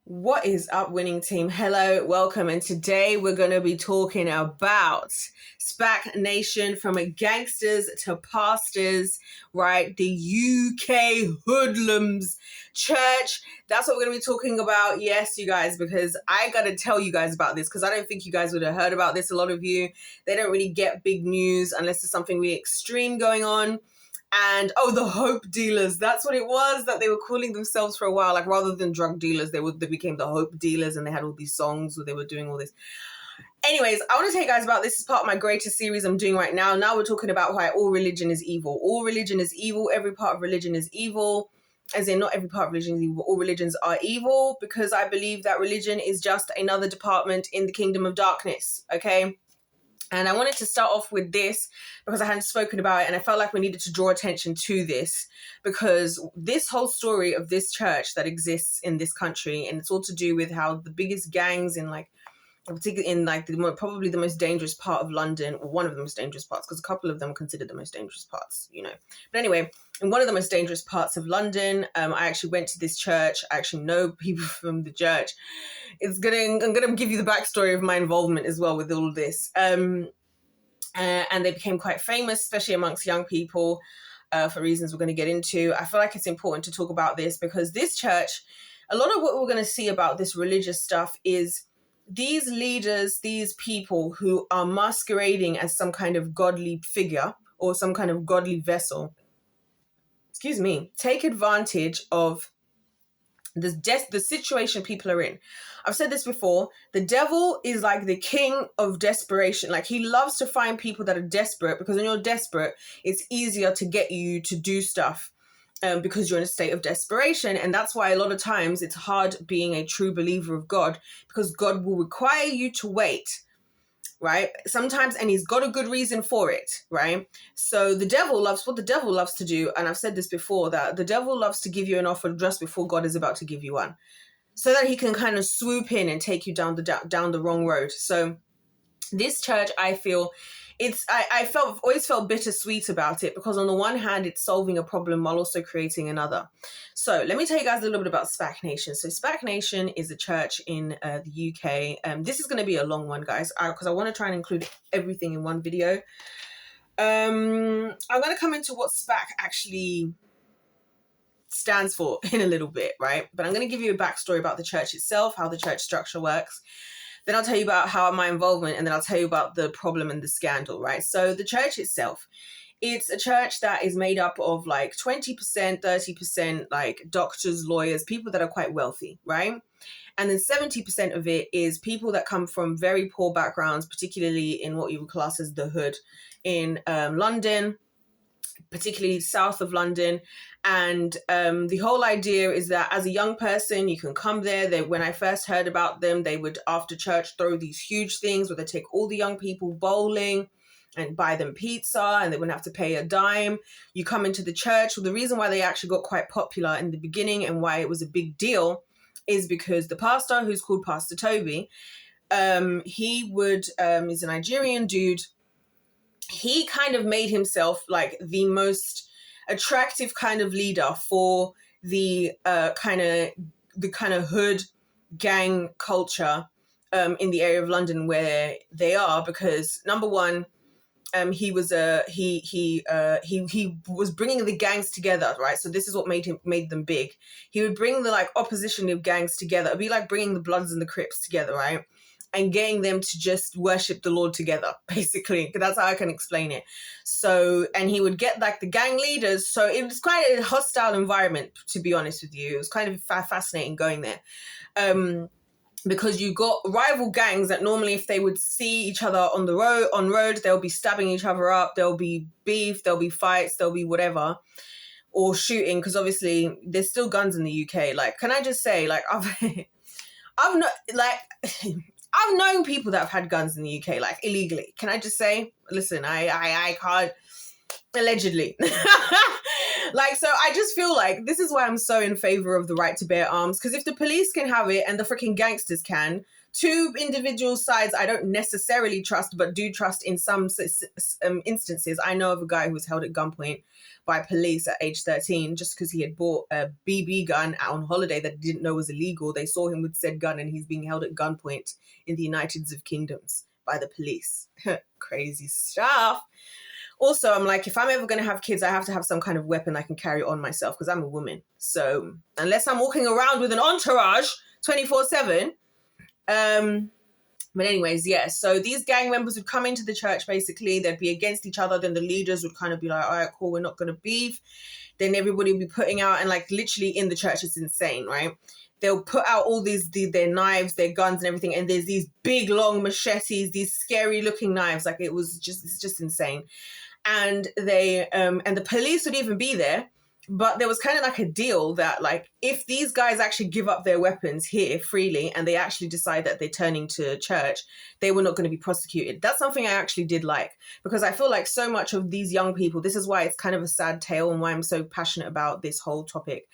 What is up, winning team? Hello, welcome. And today we're going to be talking about SPAC Nation, from gangsters to pastors, right? The UK hoodlums church. That's what we're going to be talking about. Yes, you guys, because I got to tell you guys about this because I don't think you guys would have heard about this. A lot of you, they don't really get big news unless there's something really extreme going on. And the hope dealers, that's what it was that they were calling themselves for a while. Like, rather than drug dealers, they became the hope dealers, and they had all these songs where they were doing all this. Anyways, I want to tell you guys about this. Is part of my greatest series I'm doing right now. Now we're talking about why all religion is evil. All religion is evil. Every part of religion is evil. As in, not every part of religion is evil, but all religions are evil, because I believe that religion is just another department in the kingdom of darkness, okay? And I wanted to start off with this because I hadn't spoken about it, and I felt like we needed to draw attention to this, because this whole story of this church that exists in this country, and it's all to do with how the biggest gangs in particularly in probably the most dangerous part of London, or one of the most dangerous parts, because a couple of them are considered the most dangerous parts, But anyway, in one of the most dangerous parts of London, I actually went to this church. I actually know people from the church. I'm gonna give you the backstory of my involvement as well with all of this. And they became quite famous, especially amongst young people, for reasons we're going to get into. I feel like it's important to talk about this because this church, a lot of what we're going to see about this religious stuff is these leaders, these people who are masquerading as some kind of godly figure or some kind of godly vessel, take advantage of the situation people are in. I've said this before. The devil is like the king of desperation. Like, he loves to find people that are desperate, because when you're desperate, it's easier to get you to do stuff because you're in a state of desperation. And that's why a lot of times it's hard being a true believer of God, because God will require you to wait, right? Sometimes, and he's got a good reason for it, right? So what the devil loves to do, and I've said this before, that the devil loves to give you an offer just before God is about to give you one, so that he can kind of swoop in and take you down the wrong road. So this church, I feel, always felt bittersweet about it, because on the one hand, it's solving a problem while also creating another. So let me tell you guys a little bit about SPAC Nation. So SPAC Nation is a church in the UK. This is going to be a long one, guys, because I want to try and include everything in one video. I'm going to come into what SPAC actually stands for in a little bit, right? But I'm going to give you a backstory about the church itself, how the church structure works. Then I'll tell you about how my involvement, and then I'll tell you about the problem and the scandal, right? So the church itself, it's a church that is made up of like 20%, 30% like doctors, lawyers, people that are quite wealthy, right? And then 70% of it is people that come from very poor backgrounds, particularly in what you would class as the hood in London, particularly south of London. And the whole idea is that as a young person, you can come there. When I first heard about them, they would, after church, throw these huge things where they take all the young people bowling and buy them pizza, and they wouldn't have to pay a dime. You come into the church. Well, the reason why they actually got quite popular in the beginning and why it was a big deal is because the pastor, who's called Pastor Toby, he's a Nigerian dude. He kind of made himself like the most attractive kind of leader for the kind of hood gang culture in the area of London where they are, because number one, he was bringing the gangs together, right? So this is what made them big. He would bring the like opposition of gangs together. It'd be like bringing the Bloods and the Crips together, right? And getting them to just worship the Lord together, basically. That's how I can explain it. So, and he would get like the gang leaders. So it was quite a hostile environment, to be honest with you. It was kind of fascinating going there. Because you got rival gangs that normally, if they would see each other on road, they'll be stabbing each other up. There'll be beef, there'll be fights, there'll be whatever, or shooting. Because obviously there's still guns in the UK. Like, can I just say, like, I've known people that have had guns in the UK, like illegally. Can I just say, listen, I can't, allegedly. Like, so I just feel like this is why I'm so in favor of the right to bear arms. Because if the police can have it and the freaking gangsters can, two individual sides I don't necessarily trust, but do trust in some instances. I know of a guy who was held at gunpoint by police at age 13 just because he had bought a BB gun out on holiday that he didn't know was illegal. They saw him with said gun and he's being held at gunpoint in the United Kingdoms by the police. Crazy stuff. Also, I'm like, if I'm ever going to have kids, I have to have some kind of weapon I can carry on myself because I'm a woman. So unless I'm walking around with an entourage 24/7. But anyways, yeah. So these gang members would come into the church, basically. They'd be against each other. Then the leaders would kind of be like, all right, cool, we're not going to beef. Then everybody would be putting out, and like literally in the church, it's insane, right? They'll put out all their knives, their guns and everything. And there's these big, long machetes, these scary looking knives. Like it's just insane. And and the police would even be there, but there was kind of like a deal that like, if these guys actually give up their weapons here freely and they actually decide that they're turning to church, they were not going to be prosecuted. That's something I actually did like, because I feel like so much of these young people, this is why it's kind of a sad tale and why I'm so passionate about this whole topic.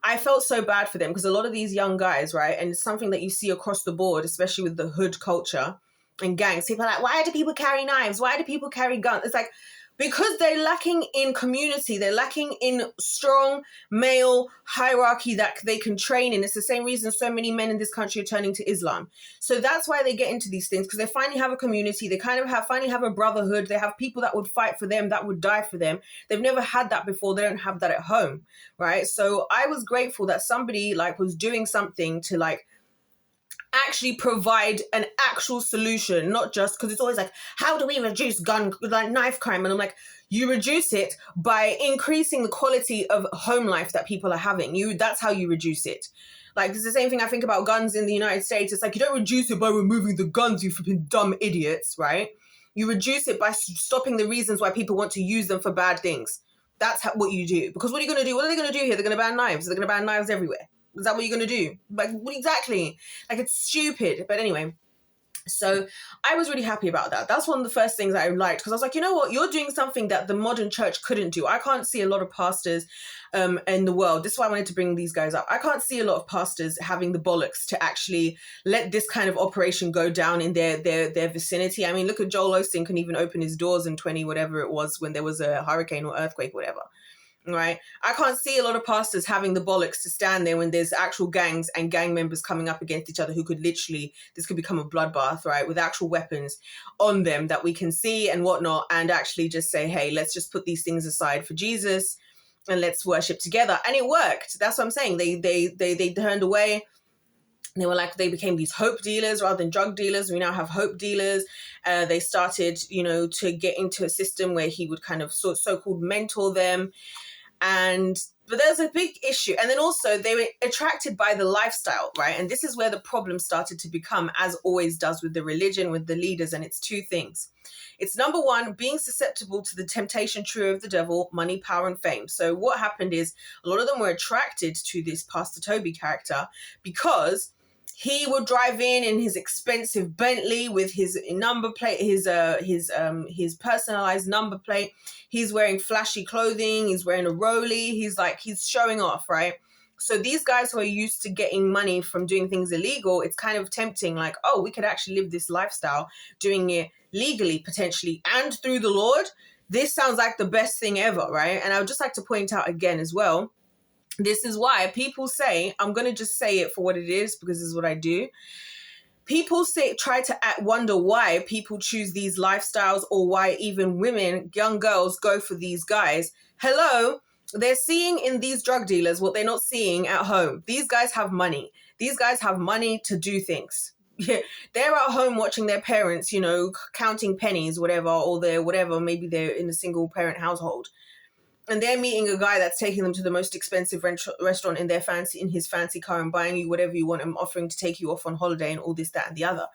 I felt so bad for them because a lot of these young guys, right, and it's something that you see across the board, especially with the hood culture and gangs, people are like, why do people carry knives? Why do people carry guns? It's like, because they're lacking in community, they're lacking in strong male hierarchy that they can train in. It's the same reason so many men in this country are turning to Islam. So that's why they get into these things, because they finally have a community. They kind of finally have a brotherhood. They have people that would fight for them, that would die for them. They've never had that before. They don't have that at home, right? So I was grateful that somebody like was doing something to like actually provide an actual solution, not just because it's always like, how do we reduce knife crime? And I'm like, you reduce it by increasing the quality of home life that people are having. That's how you reduce it. Like, it's the same thing I think about guns in the United States. It's like, you don't reduce it by removing the guns, you flipping dumb idiots, right? You reduce it by stopping the reasons why people want to use them for bad things. That's what you do. Because what are you going to do? What are they going to do here? They're going to ban knives. They're going to ban knives everywhere. Is that what you're going to do? Like, what exactly? Like, it's stupid. But anyway, so I was really happy about that. That's one of the first things that I liked, because I was like, you know what? You're doing something that the modern church couldn't do. I can't see a lot of pastors in the world. This is why I wanted to bring these guys up. I can't see a lot of pastors having the bollocks to actually let this kind of operation go down in their vicinity. I mean, look at Joel Osteen can even open his doors in 20 whatever it was when there was a hurricane or earthquake, whatever. Right? I can't see a lot of pastors having the bollocks to stand there when there's actual gangs and gang members coming up against each other who could literally, this could become a bloodbath, right? With actual weapons on them that we can see and whatnot, and actually just say, hey, let's just put these things aside for Jesus and let's worship together. And it worked. That's what I'm saying. They turned away. They were like, they became these hope dealers rather than drug dealers. We now have hope dealers. They started, to get into a system where he would kind of so-called mentor them. But there's a big issue. And then also they were attracted by the lifestyle, right? And this is where the problem started to become, as always does with the religion, with the leaders. And it's two things. It's number one, being susceptible to the temptation true of the devil, money, power, and fame. So what happened is a lot of them were attracted to this Pastor Toby character because he would drive in his expensive Bentley with his number plate, his personalized number plate. He's wearing flashy clothing. He's wearing a Rollie. He's showing off, right? So these guys who are used to getting money from doing things illegal, it's kind of tempting, like, oh, we could actually live this lifestyle, doing it legally, potentially, and through the Lord. This sounds like the best thing ever, right? And I would just like to point out again as well, this is why people say, I'm going to just say it for what it is, because this is what I do. People try to wonder why people choose these lifestyles, or why even women, young girls, go for these guys. Hello, they're seeing in these drug dealers what they're not seeing at home. These guys have money. These guys have money to do things. Yeah, they're at home watching their parents, counting pennies, whatever, or maybe they're in a single parent household. And they're meeting a guy that's taking them to the most expensive restaurant in his fancy car and buying you whatever you want and offering to take you off on holiday and all this, that, and the other.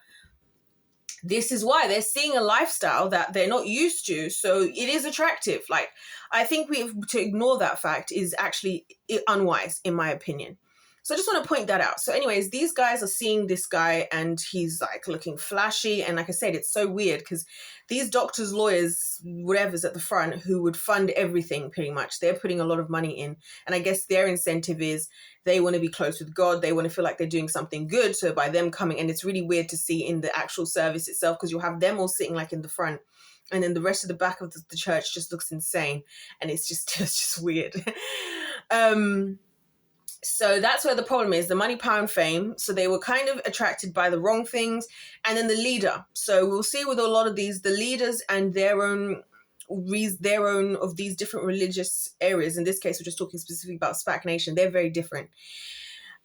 This is why they're seeing a lifestyle that they're not used to. So it is attractive. Like, I think to ignore that fact is actually unwise, in my opinion. So I just want to point that out. So anyways, these guys are seeing this guy and he's like looking flashy. And like I said, it's so weird because these doctors, lawyers, whatever's at the front who would fund everything pretty much, they're putting a lot of money in. And I guess their incentive is they want to be close with God. They want to feel like they're doing something good. So by them coming, and it's really weird to see in the actual service itself because you'll have them all sitting like in the front. And then the rest of the back of the church just looks insane. And it's just weird. So that's where the problem is, the money, power, and fame. So they were kind of attracted by the wrong things. And then the leader. So we'll see with a lot of these, the leaders and their own of these different religious areas. In this case, we're just talking specifically about SPAC Nation. They're very different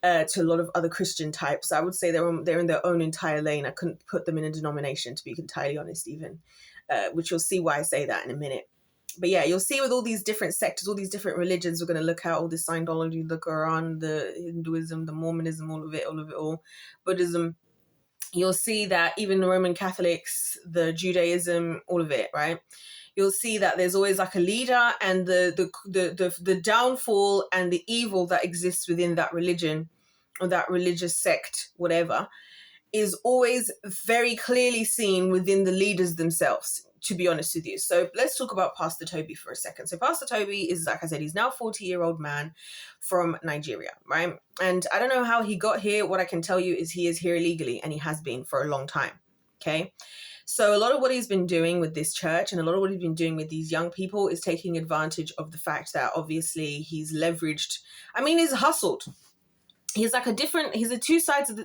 to a lot of other Christian types. I would say they're in their own entire lane. I couldn't put them in a denomination, to be entirely honest, even, which you'll see why I say that in a minute. But yeah, you'll see with all these different sectors, all these different religions, we're going to look at all the Scientology, the Quran, the Hinduism, the Mormonism, all of it, Buddhism. You'll see that even the Roman Catholics, the Judaism, all of it, right? You'll see that there's always like a leader, and the downfall and the evil that exists within that religion or that religious sect, whatever, is always very clearly seen within the leaders themselves, to be honest with you. So let's talk about Pastor Toby for a second. So Pastor Toby is, like I said, he's now a 40-year-old man from Nigeria, right? And I don't know how he got here. What I can tell you is he is here illegally, and he has been for a long time, okay? So a lot of what he's been doing with this church and a lot of what he's been doing with these young people is taking advantage of the fact that obviously he's leveraged, he's hustled. He's like they're two sides of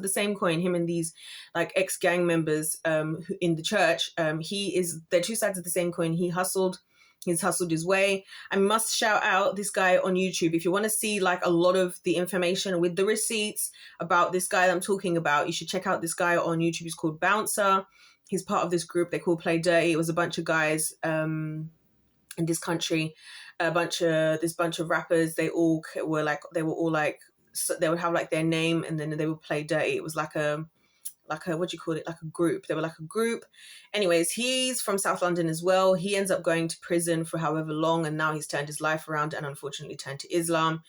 the same coin, him and these like ex-gang members in the church. They're two sides of the same coin. He's hustled his way. I must shout out this guy on YouTube. If you want to see like a lot of the information with the receipts about this guy that I'm talking about, you should check out this guy on YouTube. He's called Bouncer. He's part of this group they call Play Dirty. It was a bunch of guys in this country, bunch of rappers. They all were like, so they would have like their name and then they would play dirty. It was like a what do you call it? Like a group. They were like a group. Anyways, he's from South London as well. He ends up going to prison for however long, and now he's turned his life around and unfortunately turned to Islam.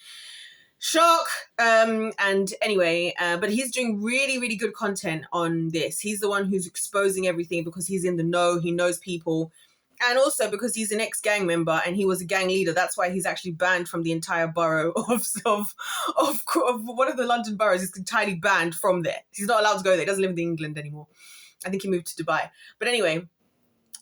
Shock. And anyway, but he's doing really, really good content on this. He's the one who's exposing everything because he's in the know. He knows people. And also because he's an ex-gang member and he was a gang leader. That's why he's actually banned from the entire borough of one of the London boroughs. He's entirely banned from there. He's not allowed to go there. He doesn't live in England anymore. I think he moved to Dubai. But anyway,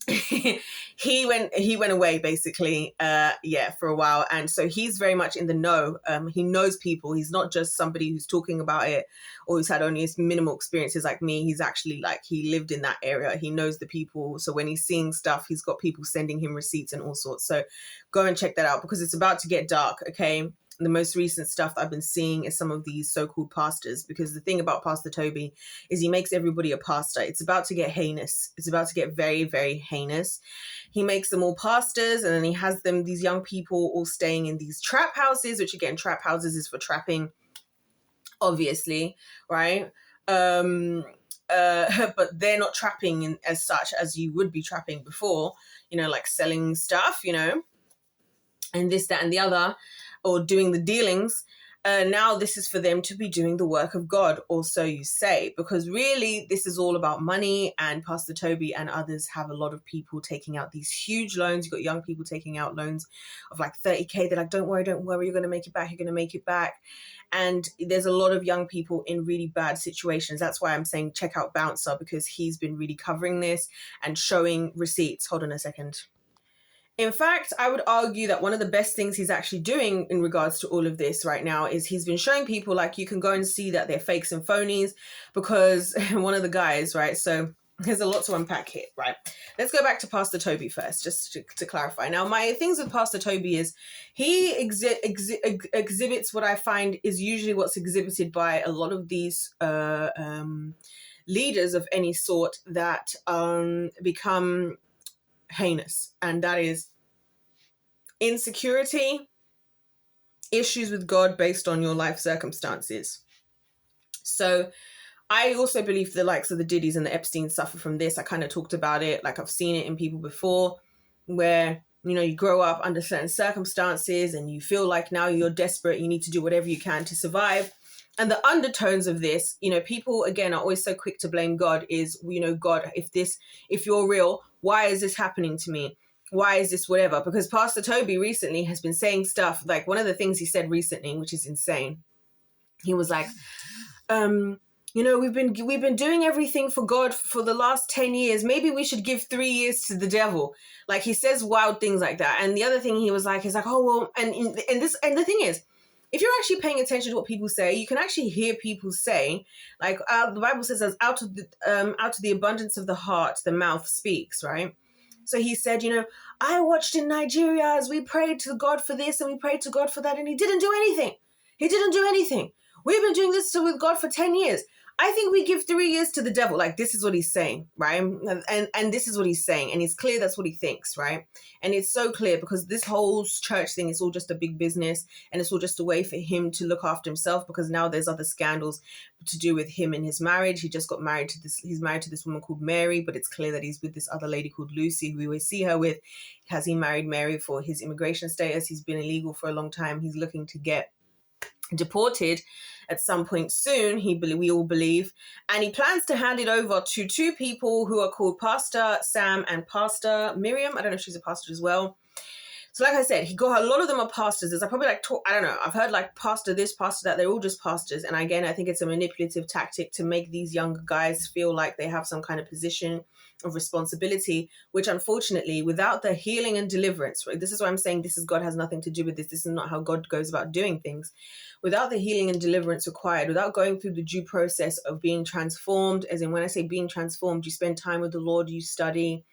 he went away basically for a while, and so he's very much in the know. He knows people. He's not just somebody who's talking about it or who's had only his minimal experiences like me. He's actually like, he lived in that area. He knows the people. So when he's seeing stuff, he's got people sending him receipts and all sorts. So go and check that out because it's about to get dark. Okay, the most recent stuff that I've been seeing is some of these so-called pastors, because the thing about Pastor Toby is he makes everybody a pastor. It's about to get heinous. It's about to get very, very heinous. He makes them all pastors, and then he has them, these young people, all staying in these trap houses, which again, trap houses is for trapping, obviously, right? But they're not trapping as such as you would be trapping before, like selling stuff, and this, that, and the other, or doing the dealings. Now this is for them to be doing the work of God, or so you say, because really this is all about money, and Pastor Toby and others have a lot of people taking out these huge loans. You've got young people taking out loans of like 30K. They're like, don't worry, you're going to make it back. And there's a lot of young people in really bad situations. That's why I'm saying check out Bouncer, because he's been really covering this and showing receipts. Hold on a second. In fact, I would argue that one of the best things he's actually doing in regards to all of this right now is he's been showing people, like, you can go and see that they're fakes and phonies, because one of the guys, right? So there's a lot to unpack here, right? Let's go back to Pastor Toby first, just to clarify. Now, my things with Pastor Toby is he exhibits what I find is usually what's exhibited by a lot of these leaders of any sort that become heinous, and that is insecurity, issues with God based on your life circumstances. So I also believe the likes of the Diddy's and the Epstein suffer from this. I kind of talked about it, like I've seen it in people before, where you grow up under certain circumstances and you feel like now you're desperate, you need to do whatever you can to survive. And the undertones of this, people again are always so quick to blame God is, God, if you're real, why is this happening to me? Why is this whatever? Because Pastor Toby recently has been saying stuff, like one of the things he said recently, which is insane. He was like, we've been doing everything for God for the last 10 years. Maybe we should give 3 years to the devil. Like, he says wild things like that. And the other thing he was like, oh, well, and the thing is, if you're actually paying attention to what people say, you can actually hear people say, like, the Bible says, as out of the abundance of the heart, the mouth speaks, right? So he said, I watched in Nigeria as we prayed to God for this and we prayed to God for that, and he didn't do anything. He didn't do anything. We've been doing this with God for 10 years. I think we give 3 years to the devil. Like, this is what he's saying, right? And this is what he's saying. And it's clear that's what he thinks, right? And it's so clear because this whole church thing is all just a big business. And it's all just a way for him to look after himself, because now there's other scandals to do with him and his marriage. He just got married to he's married to this woman called Mary, but it's clear that he's with this other lady called Lucy, who we always see her with. Has he married Mary for his immigration status? He's been illegal for a long time. He's looking to get deported at some point soon, we all believe, and he plans to hand it over to two people who are called Pastor Sam and Pastor Miriam. I don't know if she's a pastor as well. So like I said, a lot of them are pastors. There's probably I don't know, I've heard like pastor this, pastor that. They're all just pastors. And again, I think it's a manipulative tactic to make these younger guys feel like they have some kind of position of responsibility, which unfortunately, without the healing and deliverance, right? This is why I'm saying God has nothing to do with this. This is not how God goes about doing things. Without the healing and deliverance required, without going through the due process of being transformed, as in when I say being transformed, you spend time with the Lord, you study.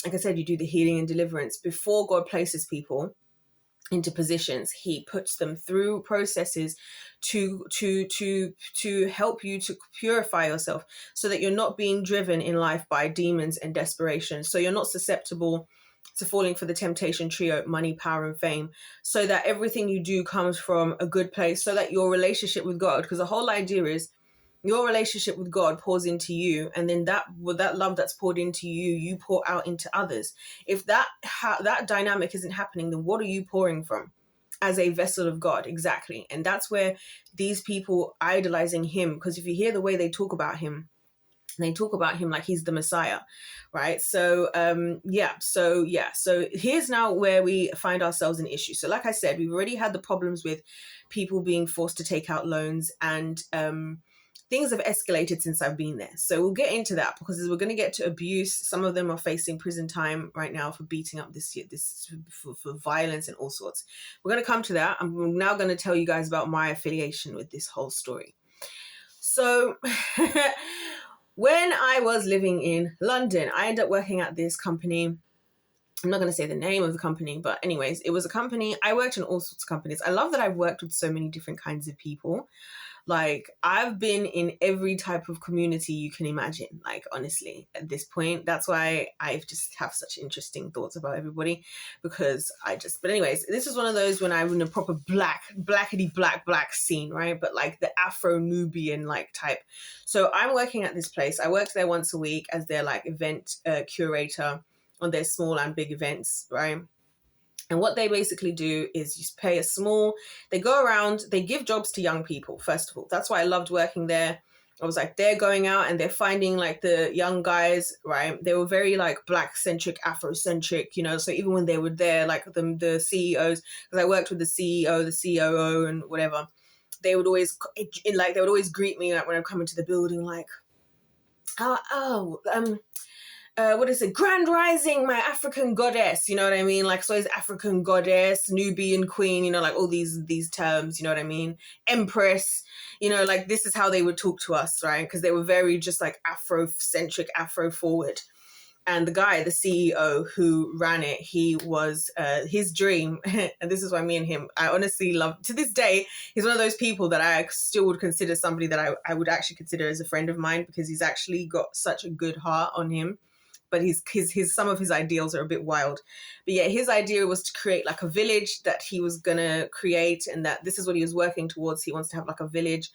Like I said, you do the healing and deliverance. Before God places people into positions, he puts them through processes to help you to purify yourself so that you're not being driven in life by demons and desperation. So you're not susceptible to falling for the temptation trio, money, power, and fame, so that everything you do comes from a good place, so that your relationship with God, because the whole idea is your relationship with God pours into you, and then that love that's poured into you, you pour out into others. If that dynamic isn't happening, then what are you pouring from as a vessel of God? Exactly. And that's where these people idolizing him, because if you hear the way they talk about him like he's the Messiah, right? So here's now where we find ourselves in issue. So like I said, we've already had the problems with people being forced to take out loans, and things have escalated since I've been there. So we'll get into that, because we're going to get to abuse. Some of them are facing prison time right now for beating up for violence and all sorts. We're going to come to that. I'm now going to tell you guys about my affiliation with this whole story. So when I was living in London, I ended up working at this company. I'm not going to say the name of the company, but anyways, it was a company. I worked in all sorts of companies. I love that I've worked with so many different kinds of people. Like, I've been in every type of community you can imagine, like, honestly, at this point. That's why I just have such interesting thoughts about everybody, because but anyways, this is one of those when I'm in a proper blackety black scene, right? But like the Afro-Nubian like type. So I'm working at this place. I worked there once a week as their like event curator on their small and big events, right? And what they basically do is you pay they go around, they give jobs to young people, first of all. That's why I loved working there. I was like, they're going out and they're finding like the young guys, right? They were very like Black-centric, Afro-centric, so even when they were there, like the CEOs, because I worked with the CEO, the COO and whatever, they would always greet me like when I'm coming to the building, like, what is it? Grand Rising, my African goddess. You know what I mean? Like, so is African goddess, Nubian queen, like all these terms, you know what I mean? Empress, like this is how they would talk to us, right? Because they were very just like Afro-centric, Afro-forward. And the guy, the CEO who ran it, he was his dream. And this is why me and him, I honestly love, to this day, he's one of those people that I still would consider somebody that I would actually consider as a friend of mine, because he's actually got such a good heart on him. But some of his ideals are a bit wild. But yeah, his idea was to create like a village that he was going to create, and that this is what he was working towards. He wants to have like a village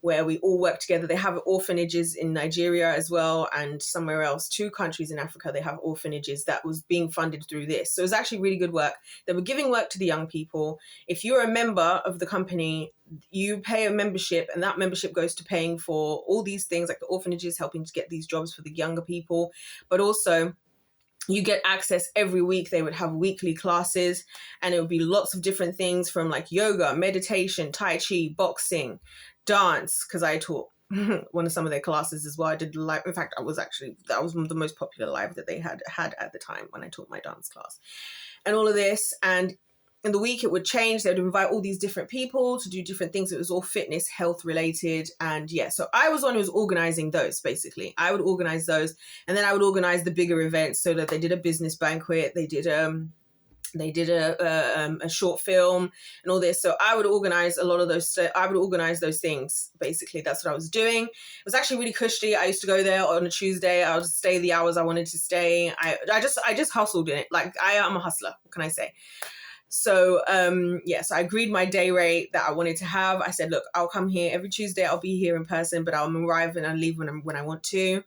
where we all work together. They have orphanages in Nigeria as well, and somewhere else, 2 countries in Africa, they have orphanages that was being funded through this. So it was actually really good work. They were giving work to the young people. If you're a member of the company, you pay a membership, and that membership goes to paying for all these things, like the orphanages, helping to get these jobs for the younger people, but also you get access every week. They would have weekly classes, and it would be lots of different things from like yoga, meditation, tai chi, boxing, dance, because I taught one of some of their classes as well. I did live. In fact, that was the most popular live that they had at the time when I taught my dance class, and all of this. And in the week it would change. They would invite all these different people to do different things. It was all fitness, health related. And yeah, so I was one who was organizing those. Basically, I would organize those, and then I would organize the bigger events. So that they did a business banquet, they did a short film and all this. So I would organize a lot of those. I would organize those things. Basically, that's what I was doing. It was actually really cushy. I used to go there on a Tuesday. I would stay the hours I wanted to stay. I just hustled in it. Like, I am a hustler. What can I say? So, so I agreed my day rate that I wanted to have. I said, look, I'll come here every Tuesday. I'll be here in person, but I'll arrive and I'll leave when I want to.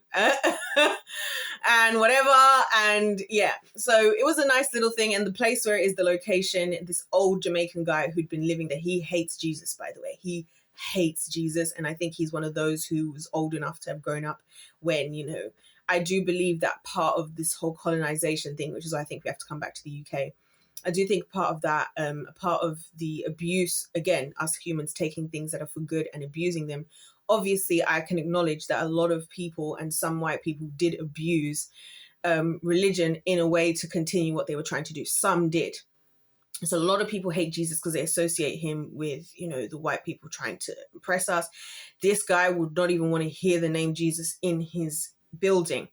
And whatever. And yeah, so it was a nice little thing. And the place where it is, the location, this old Jamaican guy who'd been living there, he hates Jesus, by the way. He hates Jesus. And I think he's one of those who was old enough to have grown up when, I do believe that part of this whole colonization thing, which is why I think we have to come back to the UK. I do think part of that, part of the abuse, again, us humans taking things that are for good and abusing them. Obviously, I can acknowledge that a lot of people, and some white people, did abuse religion in a way to continue what they were trying to do. Some did. So a lot of people hate Jesus because they associate him with, the white people trying to oppress us. This guy would not even want to hear the name Jesus in his building.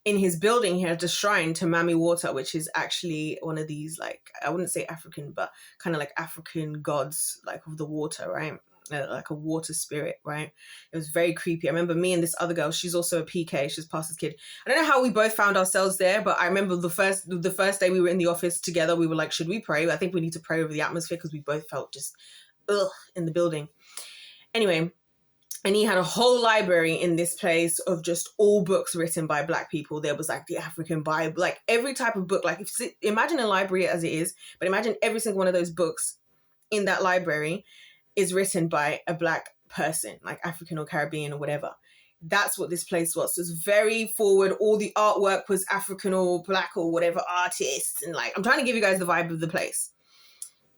In his building, he had a shrine to Mami Water, which is actually one of these, like, I wouldn't say African, but kind of like African gods, like of the water, right? Like a water spirit, right? It was very creepy. I remember me and this other girl, she's also a PK, she's pastor's kid. I don't know how we both found ourselves there, but I remember the first day we were in the office together, we were like, should we pray? I think we need to pray over the atmosphere because we both felt just in the building. Anyway, and he had a whole library in this place of just all books written by Black people. There was like the African Bible, like every type of book. Like, imagine a library as it is, but imagine every single one of those books in that library is written by a Black person, like African or Caribbean or whatever. That's what this place was. So it was very forward. All the artwork was African or Black or whatever artists. And like, I'm trying to give you guys the vibe of the place.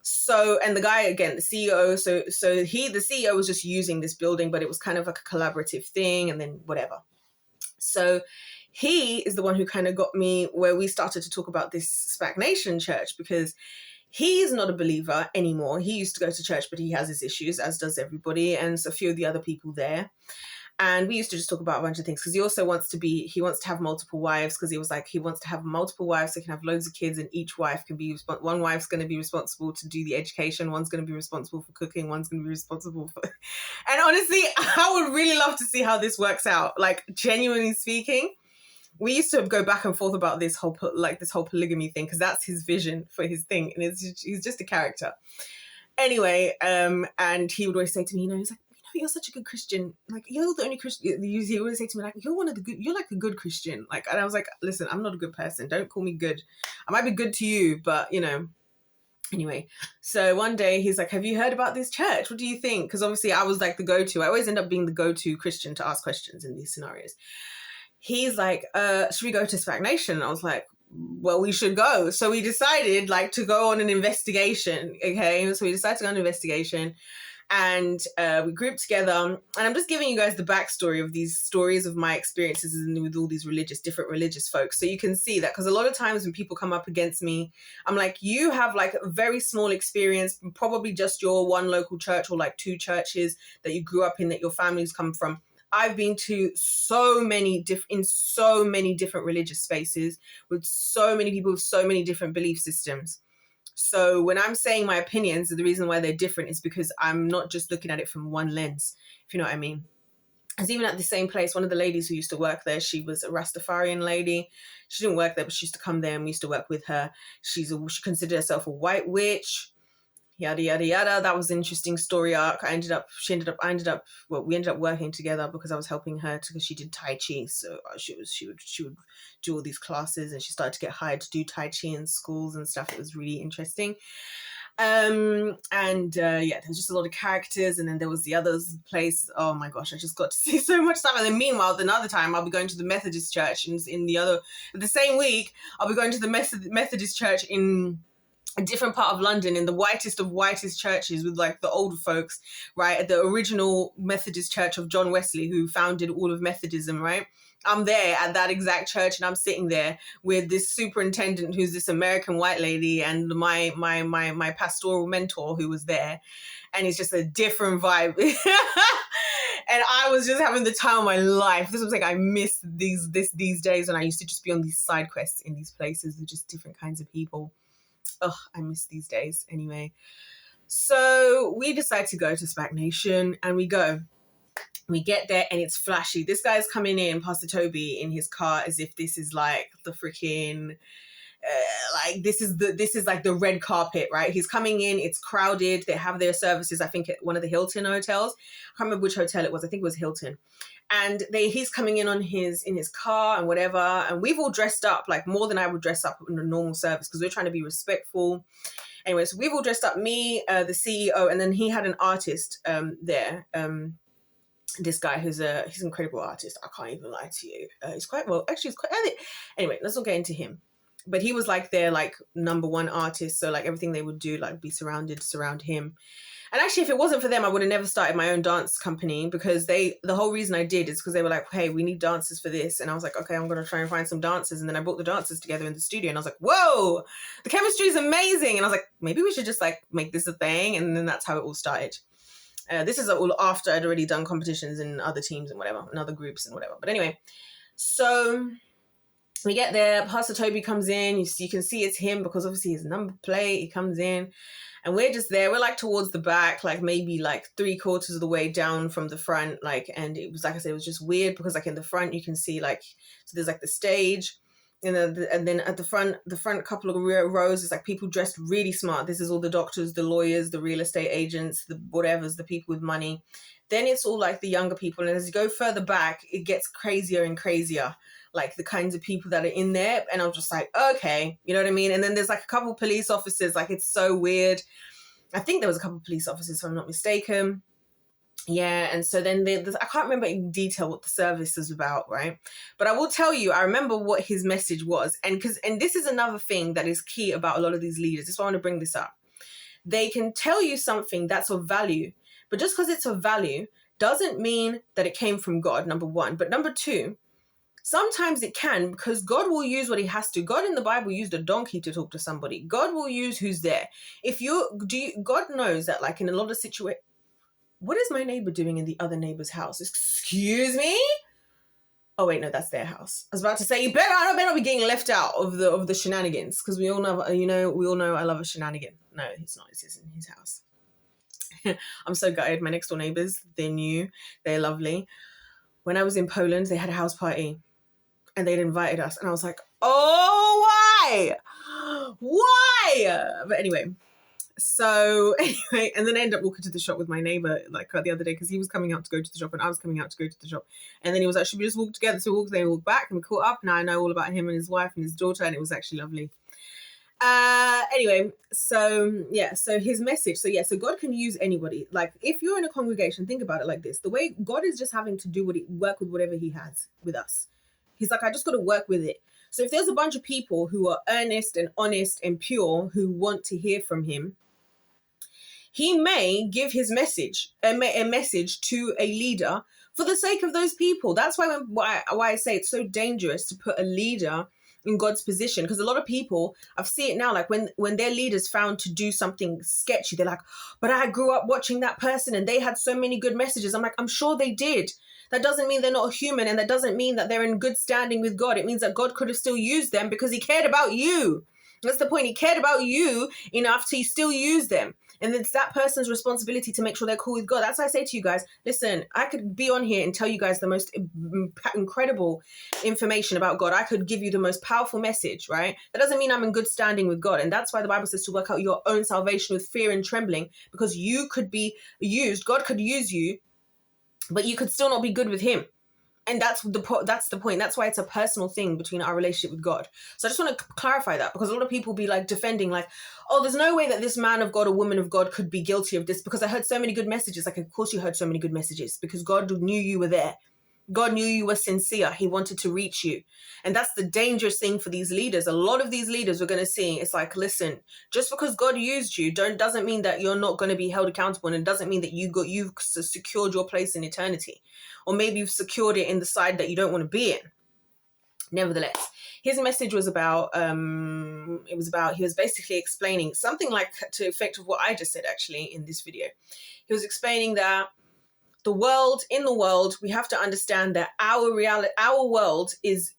So, and the guy, again, the CEO, the CEO was just using this building, but it was kind of like a collaborative thing and then whatever. So he is the one who kind of got me where we started to talk about this SPAC Nation church, because he's not a believer anymore. He used to go to church, but he has his issues, as does everybody, and a few of the other people there. And we used to just talk about a bunch of things, because he also wants to have multiple wives, because he was like, he wants to have multiple wives so he can have loads of kids, and each wife can be, one wife's going to be responsible to do the education, one's going to be responsible for cooking, one's going to be responsible for... And honestly, I would really love to see how this works out. Like, genuinely speaking, we used to go back and forth about this whole polygamy thing, because that's his vision for his thing, and he's just a character. Anyway, and he would always say to me, he's like, you're such a good Christian. Like, you're the only Christian. He always say to me, like, you're like a good Christian. Like, and I was like, listen, I'm not a good person. Don't call me good. I might be good to you, but Anyway, so one day he's like, have you heard about this church? What do you think? Because obviously I was like the go-to. I always end up being the go-to Christian to ask questions in these scenarios. He's like, should we go to SPAC Nation? I was like, well, we should go. So we decided to go on an investigation. Okay. So we decided to go on an investigation. And we grouped together, and I'm just giving you guys the backstory of these stories of my experiences with all these different religious folks. So you can see that, because a lot of times when people come up against me, I'm like, you have like a very small experience, probably just your one local church or like 2 churches that you grew up in, that your family's come from. I've been to so many different religious spaces with so many people with so many different belief systems. So when I'm saying my opinions, the reason why they're different is because I'm not just looking at it from one lens, if you know what I mean. Because even at the same place, one of the ladies who used to work there, she was a Rastafarian lady. She didn't work there, but she used to come there and we used to work with her. She considered herself a white witch. yada yada yada. That was an interesting story arc. We ended up working together because I was helping her because she did Tai Chi. So she would do all these classes, and she started to get hired to do Tai Chi in schools and stuff. It was really interesting. Yeah, there was just a lot of characters, and then there was the others place. Oh my gosh, I just got to see so much stuff. And then meanwhile, another time I'll be going to the Methodist church the same week. I'll be going to the Methodist church in a different part of London, in the whitest of whitest churches, with like the older folks, right, at the original Methodist church of John Wesley, who founded all of Methodism, right? I'm there at that exact church, and I'm sitting there with this superintendent who's this American white lady, and my pastoral mentor who was there, and it's just a different vibe. And I was just having the time of my life. This was like, I miss these days when I used to just be on these side quests in these places with just different kinds of people. Oh, I miss these days. Anyway, so we decide to go to SPAC Nation, and we go. We get there, and it's flashy. This guy's coming in, Pastor Toby, in his car, as if this is like the freaking, this is like the red carpet, right? He's coming in. It's crowded. They have their services, I think, at one of the Hilton hotels. I can't remember which hotel it was. I think it was Hilton. And he's coming in in his car and whatever. And we've all dressed up, like more than I would dress up in a normal service, because we're trying to be respectful. Anyway, so we've all dressed up, me, the CEO, and then he had an artist there. This guy he's an incredible artist. I can't even lie to you. He's quite, well, actually, he's quite, anyway, let's not get into him. But he was like their like number one artist. So like everything they would do, like be surround him. And actually, if it wasn't for them, I would have never started my own dance company, because the whole reason I did is because they were like, hey, we need dancers for this. And I was like, okay, I'm going to try and find some dancers. And then I brought the dancers together in the studio, and I was like, whoa, the chemistry is amazing. And I was like, maybe we should just like make this a thing. And then that's how it all started. This is all after I'd already done competitions in other teams and whatever, and other groups and whatever. But anyway, so we get there. Pastor Toby comes in. You can see it's him because obviously his number plate. He comes in. And we're just there. We're like towards the back, like maybe like 3/4 of the way down from the front. Like, and it was, like I said, it was just weird because like in the front, you can see like, so there's like the stage, and then at the front couple of rows is like people dressed really smart. This is all the doctors, the lawyers, the real estate agents, the whatevers, the people with money. Then it's all like the younger people. And as you go further back, it gets crazier and crazier, like the kinds of people that are in there. And I'm just like, okay, you know what I mean? And then there's like a couple of police officers, like it's so weird. I think there was a couple of police officers, if I'm not mistaken. Yeah, and so then I can't remember in detail what the service is about, right? But I will tell you, I remember what his message was. And this is another thing that is key about a lot of these leaders. That's why I want to bring this up. They can tell you something that's of value, but just because it's of value doesn't mean that it came from God, number one. But number two, sometimes it can, because God will use what he has to. God in the Bible used a donkey to talk to somebody. God will use who's there. God knows that, like in a lot of situations. What is my neighbor doing in the other neighbor's house? Excuse me? Oh wait, no, that's their house. I was about to say, I better not be getting left out of the shenanigans, because we all know I love a shenanigan. No, it's not. It's just in his house. I'm so gutted. My next door neighbors, they're new, they're lovely. When I was in Poland, they had a house party, and they'd invited us, and I was like, oh, why? But anyway. So anyway, and then I ended up walking to the shop with my neighbor like the other day, because he was coming out to go to the shop and I was coming out to go to the shop. And then he was like, should we just walk together? So we walked there and walked back, and we caught up. Now I know all about him and his wife and his daughter, and it was actually lovely. Anyway, so yeah, so his message. So God can use anybody. Like if you're in a congregation, think about it like this. The way God is just having to work with whatever he has with us. He's like, I just got to work with it. So if there's a bunch of people who are earnest and honest and pure who want to hear from him, he may give his message, a message to a leader for the sake of those people. That's why I say it's so dangerous to put a leader in God's position, because a lot of people, I've seen it now, like when their leaders found to do something sketchy, they're like, but I grew up watching that person and they had so many good messages. I'm like, I'm sure they did. That doesn't mean they're not human, and that doesn't mean that they're in good standing with God. It means that God could have still used them because he cared about you. That's the point. He cared about you enough to still use them. And it's that person's responsibility to make sure they're cool with God. That's why I say to you guys, listen, I could be on here and tell you guys the most incredible information about God. I could give you the most powerful message, right? That doesn't mean I'm in good standing with God. And that's why the Bible says to work out your own salvation with fear and trembling, because you could be used. God could use you, but you could still not be good with him. And that's the point. That's why it's a personal thing between our relationship with God. So I just want to clarify that, because a lot of people be like defending, like, oh, there's no way that this man of God or woman of God could be guilty of this, because I heard so many good messages. Like, of course you heard so many good messages, because God knew you were there. God knew you were sincere. He wanted to reach you. And that's the dangerous thing for these leaders. A lot of these leaders we're going to see, it's like, listen, just because God used you doesn't mean that you're not going to be held accountable. And it doesn't mean that you've secured your place in eternity. Or maybe you've secured it in the side that you don't want to be in. Nevertheless, his message was about, he was basically explaining something like to the effect of what I just said actually in this video. He was explaining that in the world, we have to understand that our world is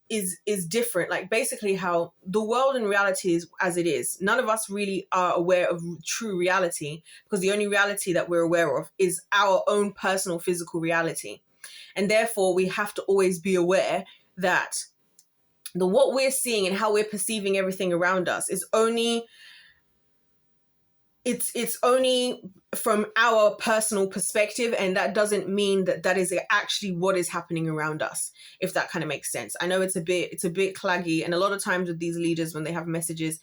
different. Like, basically how the world in reality is as it is. None of us really are aware of true reality, because the only reality that we're aware of is our own personal physical reality. And therefore we have to always be aware that what we're seeing and how we're perceiving everything around us is only it's only from our personal perspective, and that doesn't mean that is actually what is happening around us, if that kind of makes sense. I know it's a bit claggy, and a lot of times with these leaders, when they have messages,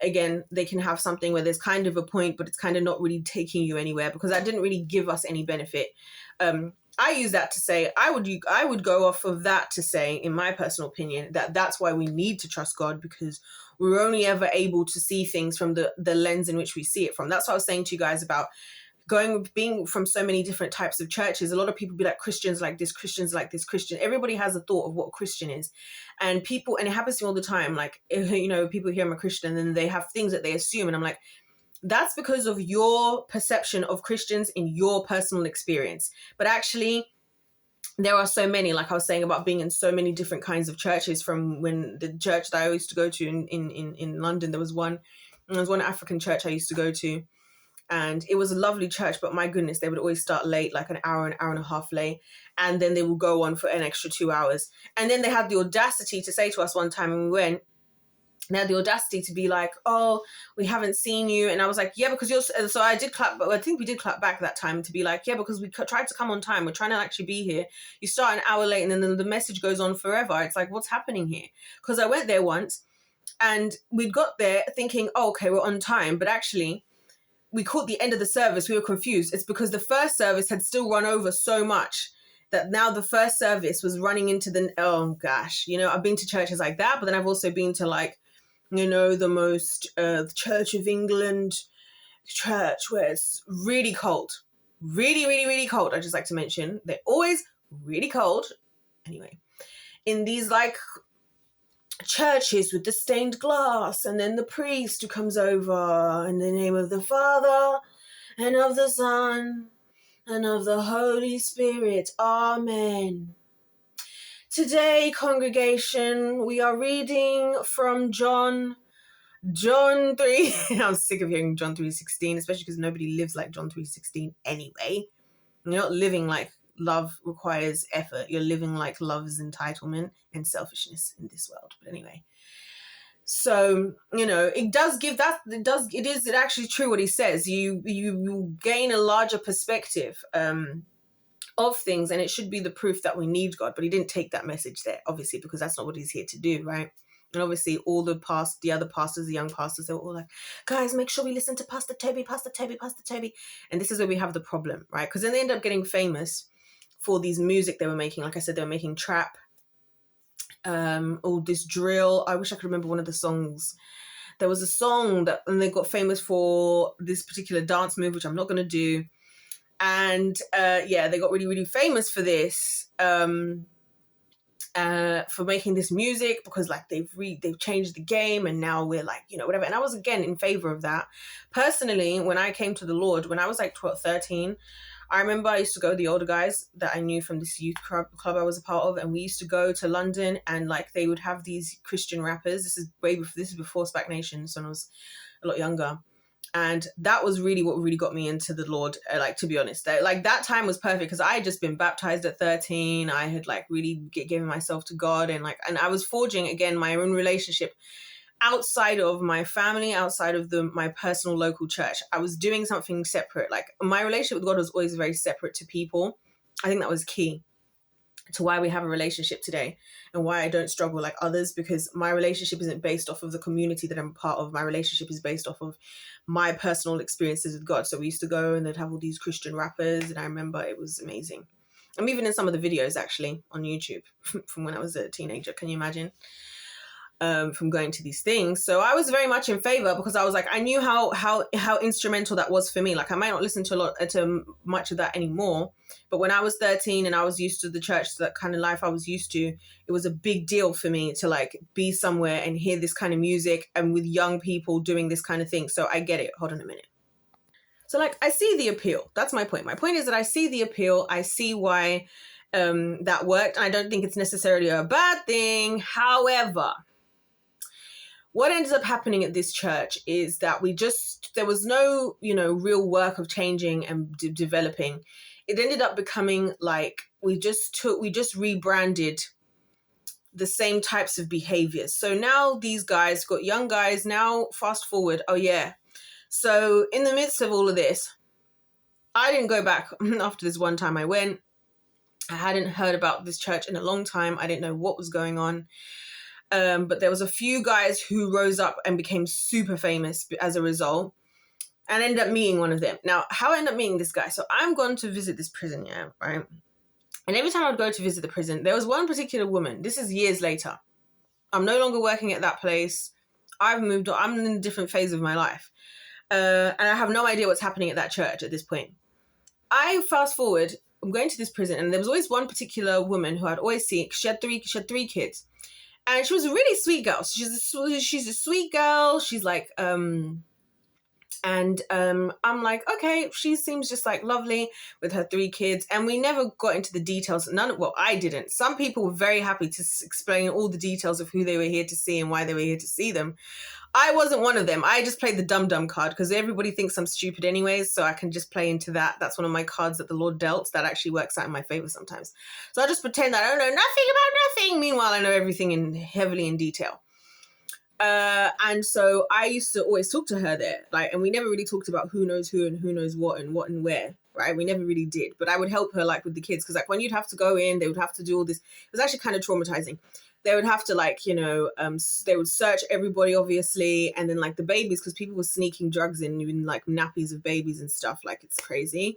again, they can have something where there's kind of a point, but it's kind of not really taking you anywhere, because that didn't really give us any benefit. I use that to say, I would go off of that to say, in my personal opinion, that's why we need to trust God, because we're only ever able to see things from the lens in which we see it from. That's what I was saying to you guys about being from so many different types of churches. A lot of people be like, Christians like this, Christians like this, Christian. Everybody has a thought of what Christian is. And it happens to me all the time. Like, people hear I'm a Christian and then they have things that they assume. And I'm like, that's because of your perception of Christians in your personal experience. But actually, there are so many, like I was saying about being in so many different kinds of churches. From when the church that I used to go to in London, there was one African church I used to go to, and it was a lovely church, but my goodness, they would always start late, like an hour and a half late, and then they would go on for an extra 2 hours. And then they had the audacity to say to us one time when we went, they had the audacity to be like, oh, we haven't seen you. And I was like, yeah, because so I did clap, but I think we did clap back that time to be like, yeah, because we tried to come on time. We're trying to actually be here. You start an hour late and then the message goes on forever. It's like, what's happening here? Because I went there once and we'd got there thinking, oh, okay, we're on time. But actually, we caught the end of the service. We were confused. It's because the first service had still run over so much that now the first service was running into oh gosh, I've been to churches like that, but then I've also been to like, the most Church of England church where it's really cold. Really, really, really cold. I just like to mention, they're always really cold. Anyway, in these like churches with the stained glass, and then the priest who comes over in the name of the Father and of the Son and of the Holy Spirit. Amen. Today, congregation, we are reading from John 3. I'm sick of hearing John 3:16, especially because nobody lives like John 3:16 anyway. You're not living like love requires effort. You're living like love is entitlement and selfishness in this world. But anyway, so it is actually true what he says. You gain a larger perspective of things, and it should be the proof that we need God. But he didn't take that message there, obviously, because that's not what he's here to do, right? And obviously all the other pastors, the young pastors, they were all like, guys, make sure we listen to Pastor Toby. And this is where we have the problem, right? Because then they end up getting famous for these music they were making. Like I said, they were making trap, all this drill. I wish I could remember one of the songs. There was a song and they got famous for this particular dance move, which I'm not going to do. And they got really, really famous for this, for making this music, because like they've changed the game, and now we're like, whatever. And I was again in favor of that. Personally, when I came to the Lord, when I was like 12, 13, I remember I used to go with the older guys that I knew from this youth club I was a part of, and we used to go to London, and like they would have these Christian rappers. This is before SPAC Nation, so I was a lot younger. And that was really what really got me into the Lord, like, to be honest. Like, that time was perfect because I had just been baptized at 13. I had, like, really given myself to God, and I was forging, again, my own relationship outside of my family, outside of my personal local church. I was doing something separate. Like, my relationship with God was always very separate to people. I think that was key to why we have a relationship today and why I don't struggle like others, because my relationship isn't based off of the community that I'm a part of. My relationship is based off of my personal experiences with God. So we used to go and they'd have all these Christian rappers, and I remember it was amazing. I'm even in some of the videos actually on YouTube from when I was a teenager. Can you imagine? From going to these things. So I was very much in favor because I was like, I knew how instrumental that was for me. Like, I might not listen to much of that anymore, but when I was 13 and I was used to the church, that kind of life I was used to, it was a big deal for me to like be somewhere and hear this kind of music and with young people doing this kind of thing. So I get it. Hold on a minute. So like, I see the appeal. That's my point. My point is that I see the appeal. I see why that worked. I don't think it's necessarily a bad thing. However, what ended up happening at this church is that there was no, real work of changing and developing. It ended up becoming like we just rebranded the same types of behaviors. So now these guys got young guys now, fast forward. Oh yeah. So in the midst of all of this, I didn't go back after this one time I went. I hadn't heard about this church in a long time. I didn't know what was going on. But there was a few guys who rose up and became super famous as a result, and ended up meeting one of them. Now, how I ended up meeting this guy. So I'm going to visit this prison, yeah, right? And every time I would go to visit the prison, there was one particular woman. This is years later. I'm no longer working at that place. I've moved on. I'm in a different phase of my life. And I have no idea what's happening at that church at this point. I fast forward, I'm going to this prison, and there was always one particular woman who I'd always see. She had three kids. And she was a really sweet girl. She's a sweet girl. She's like, I'm like, okay, she seems just like lovely with her 3 kids. And we never got into the details. I didn't. Some people were very happy to explain all the details of who they were here to see and why they were here to see them. I wasn't one of them. I just played the dum-dum card because everybody thinks I'm stupid anyways, so I can just play into that. That's one of my cards that the Lord dealt that actually works out in my favor sometimes. So I just pretend that I don't know nothing about nothing. Meanwhile, I know everything heavily in detail. And so I used to always talk to her there, like, and we never really talked about who knows who and who knows what and where, right? We never really did. But I would help her like with the kids, because like when you'd have to go in, they would have to do all this. It was actually kind of traumatizing. They would have to like, they would search everybody, obviously. And then like the babies, because people were sneaking drugs in like nappies of babies and stuff. Like, it's crazy.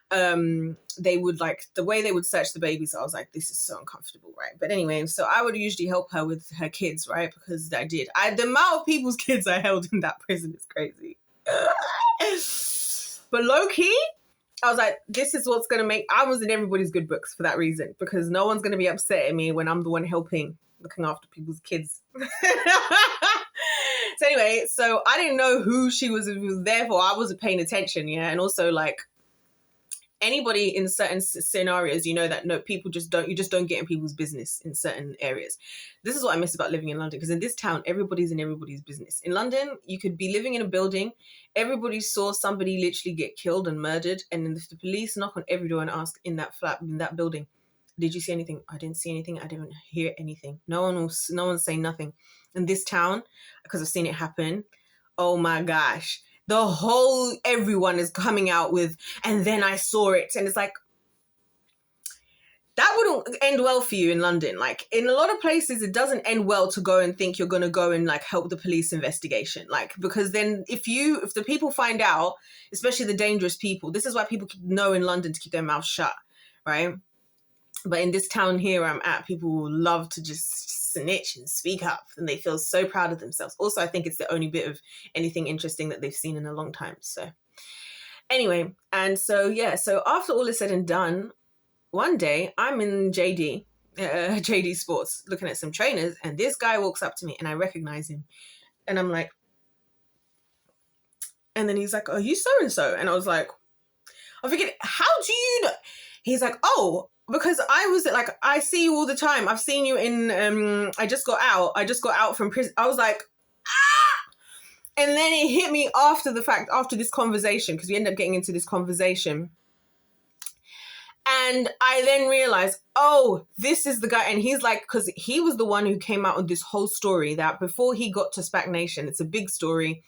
They would like, the way they would search the babies, I was like, this is so uncomfortable, right? But anyway, so I would usually help her with her kids, right? Because I did. The amount of people's kids I held in that prison is crazy. But low-key, I was like, this is what's going to make... I was in everybody's good books for that reason, because no one's going to be upset at me when I'm the one looking after people's kids. So anyway, so I didn't know who she was there for. I wasn't paying attention, yeah? And also, like, anybody in certain scenarios, that no, you just don't get in people's business in certain areas. This is what I miss about living in London, because in this town, everybody's in everybody's business. In London, you could be living in a building, everybody saw somebody literally get killed and murdered, and then the police knock on every door and ask in that flat, in that building, did you see anything? I didn't see anything. I didn't hear anything. No one's saying nothing. In this town, because I've seen it happen, oh my gosh. Everyone is coming out with, and then I saw it. And it's like, that wouldn't end well for you in London. Like, in a lot of places, it doesn't end well to go and think you're going to go and like help the police investigation. Like, because then if the people find out, especially the dangerous people, this is why people know in London to keep their mouth shut, right? But in this town here I'm at, people love to just snitch and speak up, and they feel so proud of themselves. Also, I think it's the only bit of anything interesting that they've seen in a long time. So anyway, and so, yeah, so after all is said and done, one day I'm in JD Sports looking at some trainers, and this guy walks up to me and I recognize him. And I'm like, and then he's like, are you so-and-so? And I was like, I forget, how do you know? He's like, oh, because I was like, I see you all the time. I've seen you in, I just got out from prison. I was like, ah! And then it hit me after the fact, after this conversation, because we ended up getting into this conversation. And I then realized, oh, this is the guy. And he's like, because he was the one who came out with this whole story that before he got to SPAC Nation, it's a big story.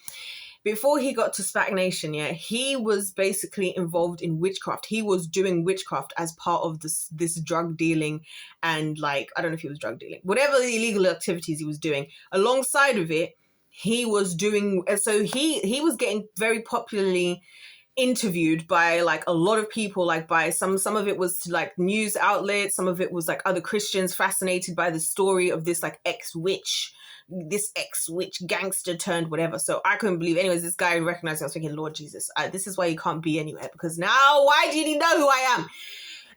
Before he got to SPAC Nation, yeah, he was basically involved in witchcraft. He was doing witchcraft as part of this drug dealing and like, I don't know if he was drug dealing, whatever the illegal activities he was doing. Alongside of it, he was doing, so he was getting very popularly interviewed by like a lot of people, like by some of it was like news outlets, some of it was like other Christians fascinated by the story of this like ex-witch gangster turned whatever. So I couldn't believe, anyways, this guy recognized me. I was thinking, Lord Jesus, this is why you can't be anywhere, because now why did he know who I am?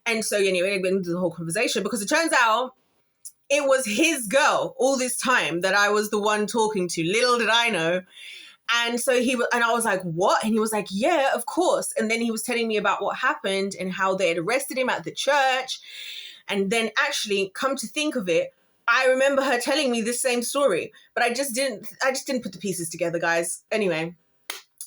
And so anyway, we went into the whole conversation, because it turns out it was his girl all this time that I was the one talking to. Little did I know. And so and I was like, what? And he was like, yeah, of course. And then he was telling me about what happened and how they had arrested him at the church. And then actually, come to think of it, I remember her telling me this same story, but I just didn't put the pieces together, guys. Anyway,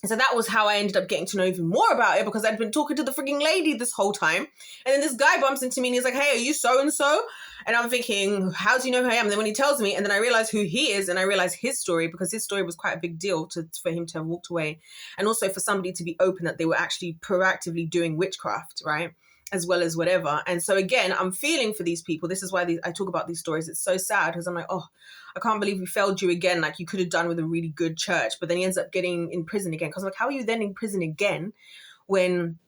so that was how I ended up getting to know even more about it, because I'd been talking to the freaking lady this whole time. And then this guy bumps into me and he's like, hey, are you so-and-so? And I'm thinking, how do you know who I am? And then when he tells me, and then I realize who he is, and I realize his story, because his story was quite a big deal for him to have walked away. And also for somebody to be open that they were actually proactively doing witchcraft, right? As well as whatever. And so again, I'm feeling for these people. This is why I talk about these stories. It's so sad, because I'm like, oh, I can't believe we failed you again. Like, you could have done with a really good church, but then he ends up getting in prison again. Because I'm like, how are you then in prison again when,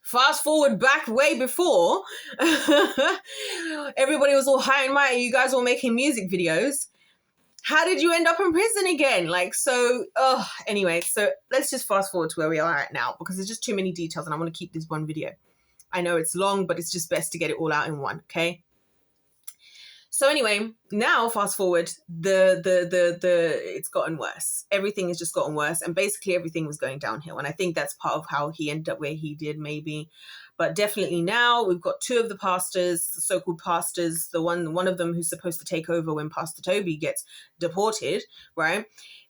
fast forward back way before, everybody was all high and mighty, you guys were making music videos. How did you end up in prison again? Like, so, anyway, so let's just fast forward to where we are right now, because there's just too many details and I want to keep this one video. I know it's long, but it's just best to get it all out in one, okay? So anyway, now fast forward, it's gotten worse. Everything has just gotten worse, and basically everything was going downhill. And I think that's part of how he ended up where he did, maybe. But definitely now we've got two of the pastors, so-called pastors, one of them who's supposed to take over when Pastor Toby gets deported, right?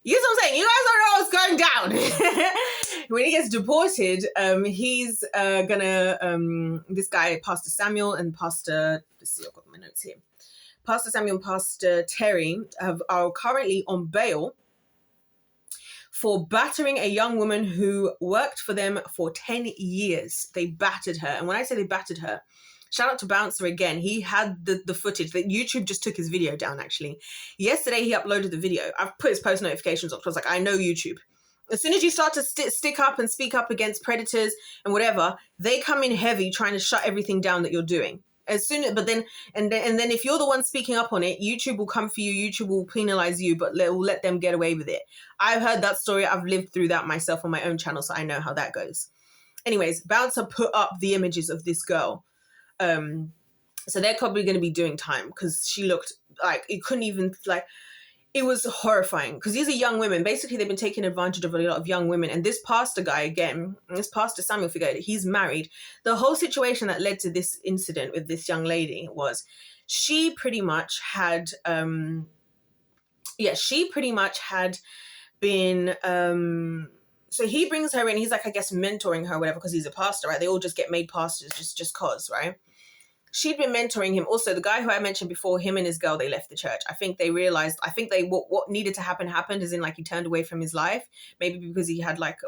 You know what I'm saying? You guys don't know what's going down. When he gets deported, he's this guy, Pastor Samuel and Pastor, let's see, I've got my notes here. Pastor Samuel and Pastor Terry are currently on bail for battering a young woman who worked for them for 10 years. They battered her. And when I say they battered her, shout out to Bouncer again. He had the footage that YouTube just took his video down, actually. Yesterday, he uploaded the video. I've put his post notifications up. So I was like, I know YouTube. As soon as you start to stick up and speak up against predators and whatever, they come in heavy trying to shut everything down that you're doing. But then if you're the one speaking up on it, YouTube will come for you. YouTube will penalize you, but will let them get away with it. I've heard that story. I've lived through that myself on my own channel, so I know how that goes. Anyways, Bouncer put up the images of this girl. So they're probably going to be doing time, because she looked like it couldn't even, like, it was horrifying, because these are young women. Basically, they've been taking advantage of a lot of young women. And this pastor guy, again, this Pastor Samuel figure, he's married. The whole situation that led to this incident with this young lady was she pretty much had been, so he brings her in. He's like, I guess, mentoring her, whatever, because he's a pastor, right? They all just get made pastors just cause, right? She'd been mentoring him. Also, the guy who I mentioned before, him and his girl, they left the church. I think they realized, what needed to happen happened, as in, like, he turned away from his life, maybe because he had like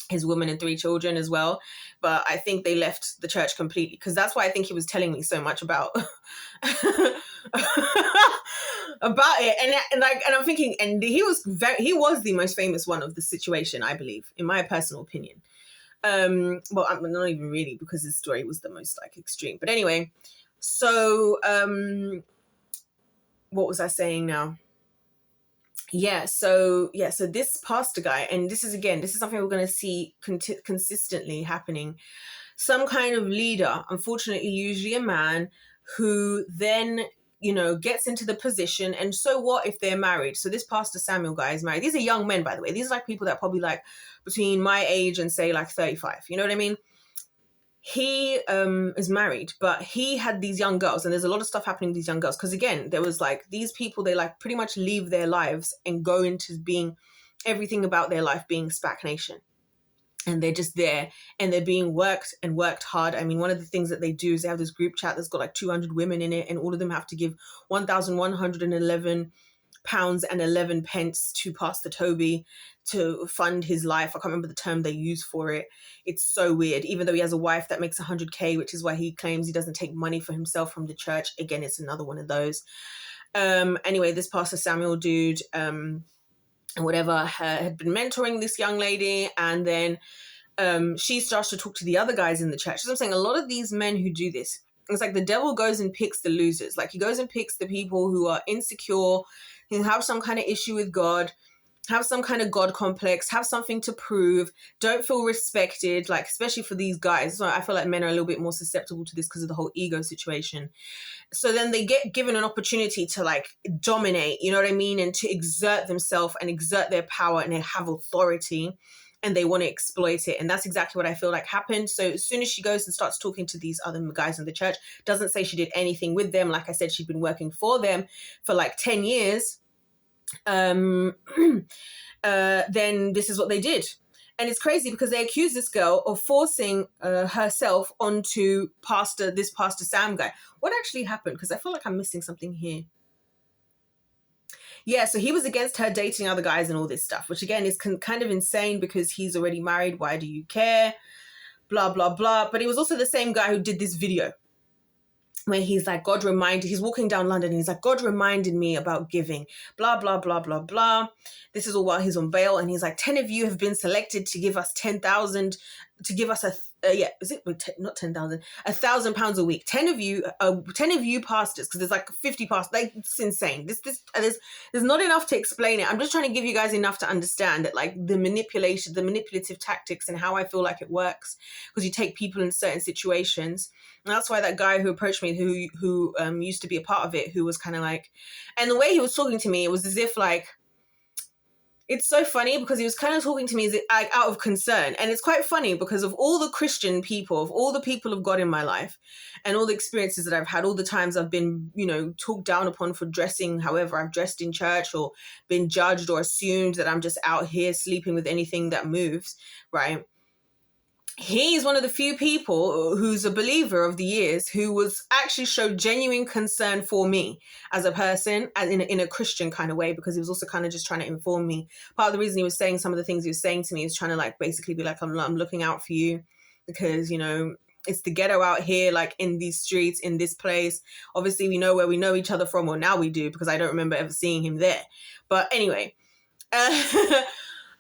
his woman and 3 children as well. But I think they left the church completely, because that's why I think he was telling me so much about about it. And I'm thinking, and he was the most famous one of the situation, I believe, in my personal opinion. Well, I'm not even really, because his story was the most, like, extreme. But anyway, so what was I saying now? So this pastor guy, and this is something we're going to see consistently happening. Some kind of leader, unfortunately, usually a man, who then, gets into the position. And so what if they're married? So this Pastor Samuel guy is married. These are young men, by the way. These are like people that are probably like between my age and say like 35. You know what I mean? he is married, but he had these young girls, and there's a lot of stuff happening with these young girls, because again, there was like these people, they like pretty much leave their lives and go into being everything about their life being SPAC Nation. And they're just there, and they're being worked and worked hard. I mean, one of the things that they do is they have this group chat that's got like 200 women in it, and all of them have to give £1,111 and 11 pence to Pastor Toby to fund his life. I can't remember the term they use for it. It's so weird. Even though he has a wife that makes 100K, which is why he claims he doesn't take money for himself from the church. Again, it's another one of those. Anyway, this Pastor Samuel dude, whatever, had been mentoring this young lady, and then she starts to talk to the other guys in the church. So I'm saying a lot of these men who do this, it's like the devil goes and picks the losers. Like he goes and picks the people who are insecure, who have some kind of issue with God, have some kind of God complex, have something to prove, don't feel respected, like especially for these guys. So I feel like men are a little bit more susceptible to this because of the whole ego situation. So then they get given an opportunity to like dominate, you know what I mean? And to exert themselves and exert their power, and they have authority, and they want to exploit it. And that's exactly what I feel like happened. So as soon as she goes and starts talking to these other guys in the church, doesn't say she did anything with them. Like I said, she'd been working for them for like 10 years. Then this is what they did. And it's crazy because they accuse this girl of forcing herself onto this Pastor Sam guy. What actually happened? Because I feel like I'm missing something here. Yeah, so he was against her dating other guys and all this stuff, which again is kind of insane because he's already married. Why do you care? Blah, blah, blah. But he was also the same guy who did this video where he's like, he's walking down London and he's like, God reminded me about giving, blah, blah, blah, blah, blah. This is all while he's on bail. And he's like, 10 of you have been selected to give us 10,000, to give us not 10,000, £1,000 a week. 10 of you pastors, because there's like 50 pastors. Like, it's insane. There's not enough to explain it. I'm just trying to give you guys enough to understand that, like, the manipulative tactics and how I feel like it works, because you take people in certain situations. And that's why that guy who approached me, who used to be a part of it, who was kind of like, and the way he was talking to me, it was as if like, it's so funny because he was kind of talking to me as like out of concern. And it's quite funny because of all the Christian people, of all the people of God in my life, and all the experiences that I've had, all the times I've been, talked down upon for dressing however I've dressed in church, or been judged or assumed that I'm just out here sleeping with anything that moves, right? He's one of the few people who's a believer of the years who was actually showed genuine concern for me as a person, and in a Christian kind of way, because he was also kind of just trying to inform me. Part of the reason he was saying some of the things he was saying to me is trying to like basically be like, I'm looking out for you, because, it's the ghetto out here, like in these streets, in this place. Obviously, we know where we know each other from, or now we do, because I don't remember ever seeing him there. But anyway, and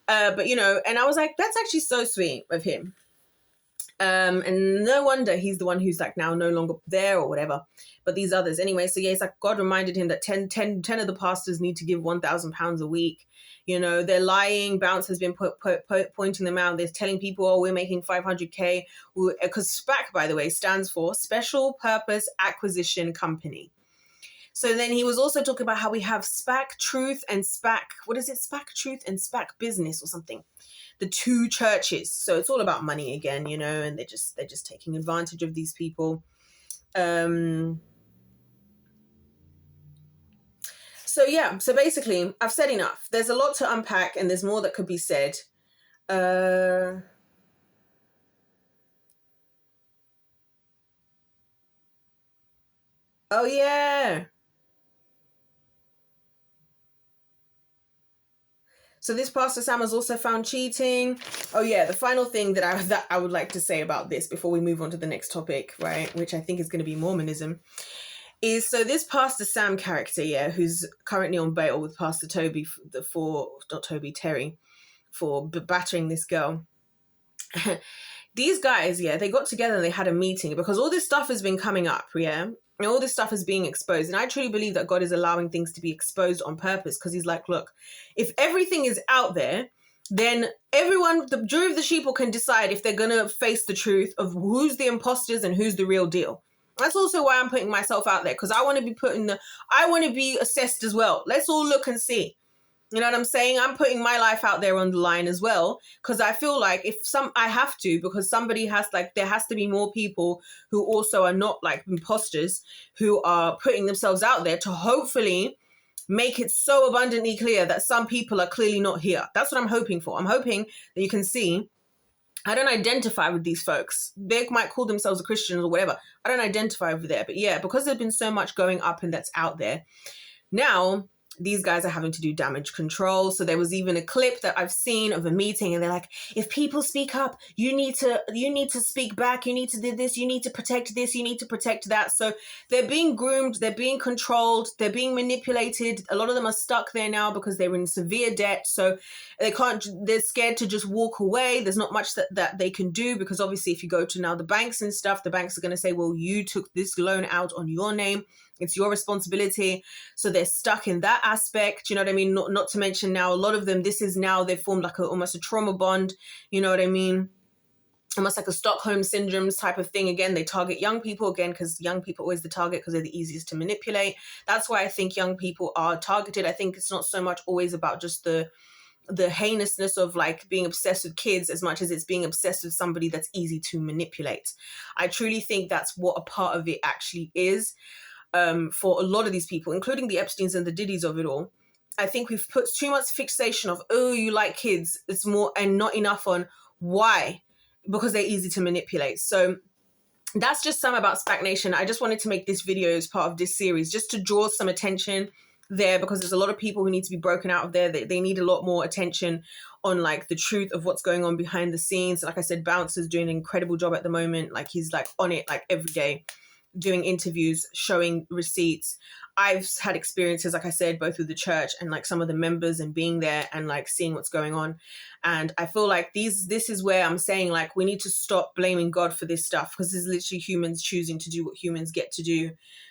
I was like, that's actually so sweet of him. And no wonder he's the one who's like now no longer there or whatever, but these others anyway. So yeah, it's like God reminded him that 10 of the pastors need to give £1,000 a week. They're lying. Bounce has been pointing them out. They're telling people, oh, we're making 500K, because SPAC, by the way, stands for Special Purpose Acquisition Company. So then he was also talking about how we have SPAC Truth and SPAC, what is it? SPAC Truth and SPAC Business or something. The two churches. So it's all about money again, and they're just taking advantage of these people. So yeah, so basically I've said enough. There's a lot to unpack and there's more that could be said. Oh yeah. So this Pastor Sam was also found cheating. Oh yeah, the final thing that I would like to say about this before we move on to the next topic, right, which I think is going to be Mormonism, is so this Pastor Sam character, yeah, who's currently on bail with Pastor Terry for battering this girl. These guys, yeah, they got together and they had a meeting because all this stuff has been coming up, yeah. And all this stuff is being exposed. And I truly believe that God is allowing things to be exposed on purpose, because he's like, look, if everything is out there, then everyone, the jury of the sheeple, can decide if they're going to face the truth of who's the imposters and who's the real deal. That's also why I'm putting myself out there, because I want to be assessed as well. Let's all look and see. You know what I'm saying? I'm putting my life out there on the line as well, because I feel like I have to, because somebody has, like, there has to be more people who also are not like imposters, who are putting themselves out there to hopefully make it so abundantly clear that some people are clearly not here. That's what I'm hoping for. I'm hoping that you can see I don't identify with these folks. They might call themselves a Christian or whatever. I don't identify over there. But yeah, because there's been so much going up and that's out there, now these guys are having to do damage control. So there was even a clip that I've seen of a meeting, and they're like, if people speak up, you need to speak back. You need to do this. You need to protect this. You need to protect that. So they're being groomed. They're being controlled. They're being manipulated. A lot of them are stuck there now because they're in severe debt. So they're scared to just walk away. There's not much that they can do, because obviously if you go to now the banks and stuff, the banks are going to say, well, you took this loan out on your name. It's your responsibility. So they're stuck in that aspect. You know what I mean? Not to mention now, a lot of them, they've formed like almost a trauma bond. You know what I mean? Almost like a Stockholm syndrome type of thing. Again, they target young people again, because young people are always the target because they're the easiest to manipulate. That's why I think young people are targeted. I think it's not so much always about just the heinousness of like being obsessed with kids as much as it's being obsessed with somebody that's easy to manipulate. I truly think that's what a part of it actually is. For a lot of these people, including the Epsteins and the Diddies of it all. I think we've put too much fixation of, oh, you like kids. It's more, and not enough on why, because they're easy to manipulate. So that's just some about SPAC Nation. I just wanted to make this video as part of this series, just to draw some attention there, because there's a lot of people who need to be broken out of there. They need a lot more attention on like the truth of what's going on behind the scenes. Like I said, Bouncer's doing an incredible job at the moment. Like he's like on it like every day, doing interviews, showing receipts. I've had experiences, like I said, both with the church and like some of the members, and being there and like seeing what's going on. And I feel like this is where I'm saying like we need to stop blaming God for this stuff, because this is literally humans choosing to do what humans get to do.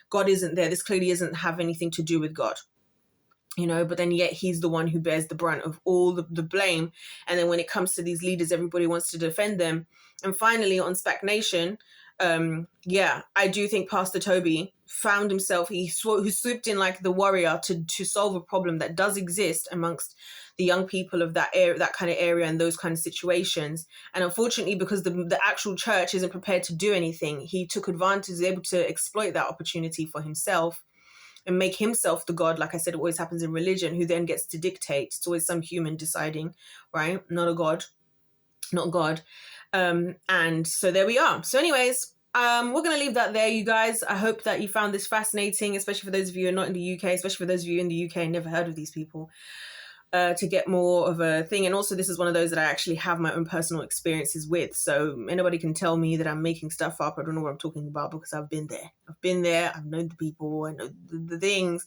God isn't there. This clearly doesn't have anything to do with God, you know, but then yet he's the one who bears the brunt of all the blame. And then when it comes to these leaders, everybody wants to defend them. And finally on SPAC Nation, I do think Pastor Toby found himself, he swooped in like the warrior to solve a problem that does exist amongst the young people of that area, that kind of area, and those kind of situations. And unfortunately, because the actual church isn't prepared to do anything, he took advantage, was able to exploit that opportunity for himself and make himself the God. Like I said, it always happens in religion, who then gets to dictate. It's always some human deciding, right? Not a God, not God. And so there we are. So anyways, we're going to leave that there, you guys. I hope that you found this fascinating, especially for those of you who are not in the UK, especially for those of you in the UK and never heard of these people, to get more of a thing. And also, this is one of those that I actually have my own personal experiences with. So anybody can tell me that I'm making stuff up. I don't know what I'm talking about, because I've been there. I've known the people. I know the things.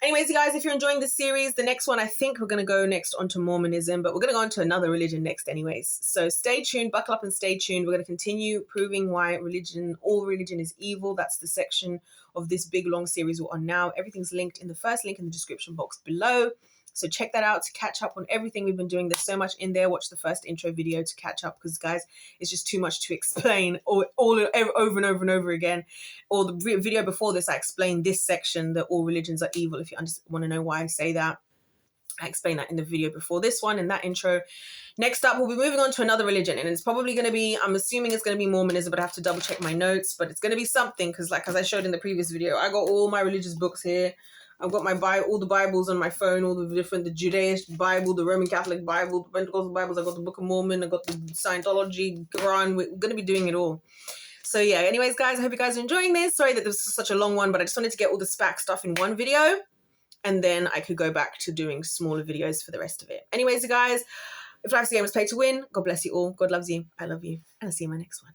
Anyways, you guys, if you're enjoying this series, the next one, I think we're going to go next onto Mormonism, but we're going to go on to another religion next anyways. So stay tuned, buckle up and stay tuned. We're going to continue proving why all religion is evil. That's the section of this big, long series we're on now. Everything's linked in the first link in the description box below. So check that out to catch up on everything we've been doing. There's so much in there. Watch the first intro video to catch up, because guys, it's just too much to explain all over and over and over again. Or the video before this, I explained this section, that all religions are evil. If you want to know why I say that, I explained that in the video before this one, in that intro. Next up, we'll be moving on to another religion, and it's probably going to be, I'm assuming it's going to be Mormonism, but I have to double check my notes, but it's going to be something, because like, as I showed in the previous video, I got all my religious books here. I've got all the Bibles on my phone, all the Judaic Bible, the Roman Catholic Bible, the Pentecostal Bibles. I've got the Book of Mormon. I've got the Scientology, Quran. We're going to be doing it all. So yeah, anyways, guys, I hope you guys are enjoying this. Sorry that this was such a long one, but I just wanted to get all the SPAC stuff in one video, and then I could go back to doing smaller videos for the rest of it. Anyways, you guys, if life's a game, it's play to win. God bless you all. God loves you. I love you. And I'll see you in my next one.